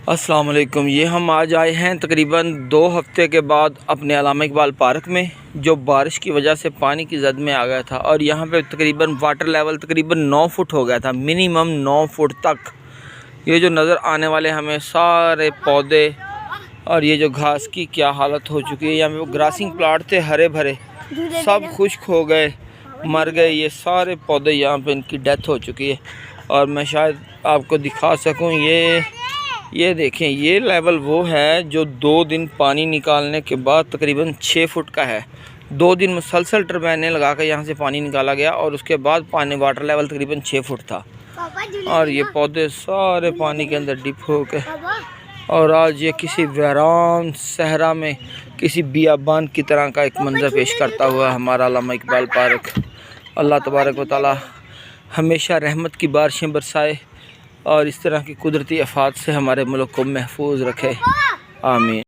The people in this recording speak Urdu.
السلام علیکم۔ یہ ہم آج آئے ہیں تقریباً 2 ہفتے کے بعد اپنے علامہ اقبال پارک میں، جو بارش کی وجہ سے پانی کی زد میں آ گیا تھا، اور یہاں پہ تقریباً واٹر لیول تقریباً 9 فٹ ہو گیا تھا، منیمم 9 فٹ تک۔ یہ جو نظر آنے والے ہمیں سارے پودے اور یہ جو گھاس کی کیا حالت ہو چکی ہے، یہاں پہ گراسنگ پلاٹ تھے ہرے بھرے، سب خشک ہو گئے، مر گئے۔ یہ سارے پودے یہاں پہ ان کی ڈیتھ ہو چکی ہے، اور میں شاید آپ کو دکھا سکوں۔ یہ دیکھیں، یہ لیول وہ ہے جو 2 دن پانی نکالنے کے بعد تقریباً 6 فٹ کا ہے۔ 2 دن مسلسل ٹربینیں لگا کے یہاں سے پانی نکالا گیا، اور اس کے بعد پانی واٹر لیول تقریباً 6 فٹ تھا، اور یہ پودے سارے پانی کے اندر ڈپ ہو کے، اور آج یہ کسی ویران صحرا میں کسی بیابان کی طرح کا ایک منظر پیش کرتا ہوا ہمارا علامہ اقبال پارک۔ اللہ تبارک و تعالی ہمیشہ رحمت کی بارشیں برسائے، اور اس طرح کی قدرتی آفات سے ہمارے ملک کو محفوظ رکھے، آمین۔